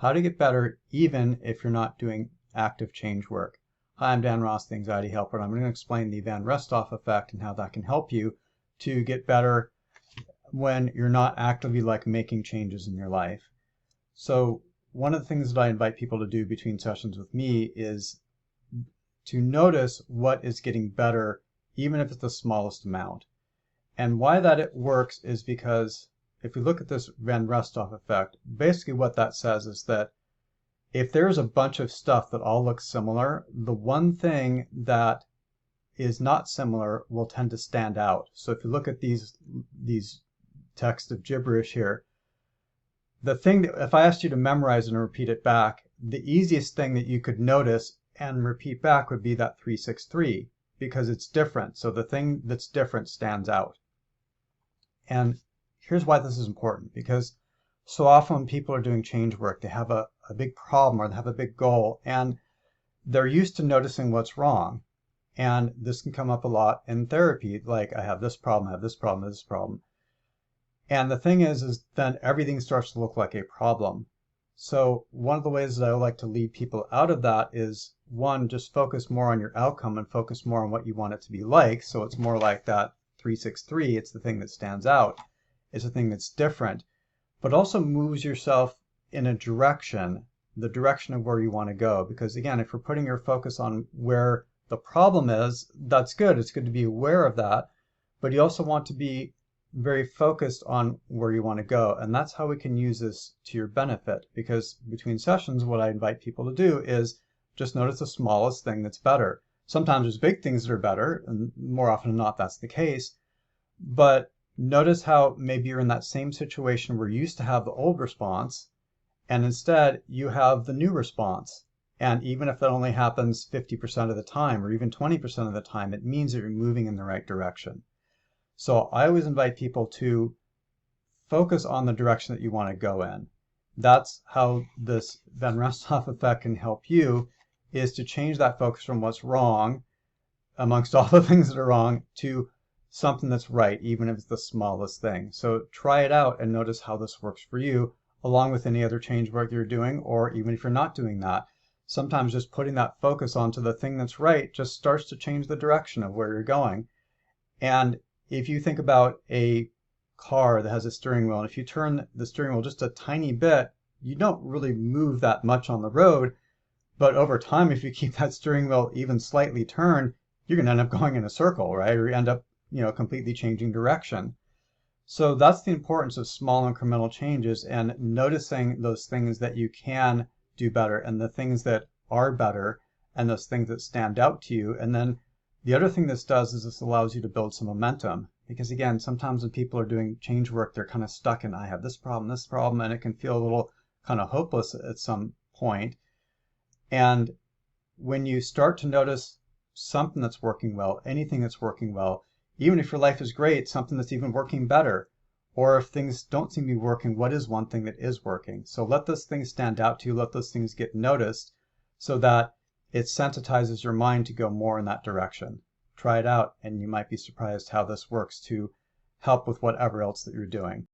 how to get better even if you're not doing active change work. Hi, I'm Dan Ross, the Anxiety Helper, and I'm going to explain the Van Restroff effect and how that can help you to get better when you're not actively making changes in your life. So one of the things that I invite people to do between sessions with me is to notice what is getting better, even if it's the smallest amount. And why that it works is because if we look at this Van Restroff effect, basically what that says is that if there's a bunch of stuff that all looks similar, the one thing that is not similar will tend to stand out. So if you look at these texts of gibberish here, the thing that if I asked you to memorize and repeat it back, the easiest thing that you could notice and repeat back would be that 363 because it's different. So the thing that's different stands out. And here's why this is important, because so often when people are doing change work, they have a big problem or they have a big goal and they're used to noticing what's wrong. And this can come up a lot in therapy, like I have this problem, I have this problem, this problem. And the thing is then everything starts to look like a problem. So one of the ways that I like to lead people out of that is, one, just focus more on your outcome and focus more on what you want it to be like. So it's more like that 363, it's the thing that stands out, it's the thing that's different, but also moves yourself in a direction, the direction of where you want to go. Because again, if you're putting your focus on where the problem is, that's good. It's good to be aware of that, but you also want to be very focused on where you want to go. And that's how we can use this to your benefit, because between sessions, what I invite people to do is just notice the smallest thing that's better. Sometimes there's big things that are better, and more often than not, that's the case. But notice how maybe you're in that same situation where you used to have the old response, and instead you have the new response. And even if that only happens 50% of the time, or even 20% of the time, it means that you're moving in the right direction. So I always invite people to focus on the direction that you want to go in. That's how this Van Restroff effect can help you, is to change that focus from what's wrong amongst all the things that are wrong to something that's right, even if it's the smallest thing. So try it out and notice how this works for you, along with any other change work you're doing, or even if you're not doing that. Sometimes just putting that focus onto the thing that's right just starts to change the direction of where you're going. And if you think about a car that has a steering wheel, and if you turn the steering wheel just a tiny bit, you don't really move that much on the road. But over time, if you keep that steering wheel even slightly turned, you're going to end up going in a circle, right? Or you end up, completely changing direction. So that's the importance of small incremental changes and noticing those things that you can do better and the things that are better and those things that stand out to you. And then the other thing this does is this allows you to build some momentum. Because again, sometimes when people are doing change work, they're kind of stuck in, I have this problem, and it can feel a little kind of hopeless at some point. And when you start to notice something that's working well, anything that's working well, even if your life is great, something that's even working better, or if things don't seem to be working, what is one thing that is working? So let those things stand out to you, let those things get noticed so that it sensitizes your mind to go more in that direction. Try it out, and you might be surprised how this works to help with whatever else that you're doing.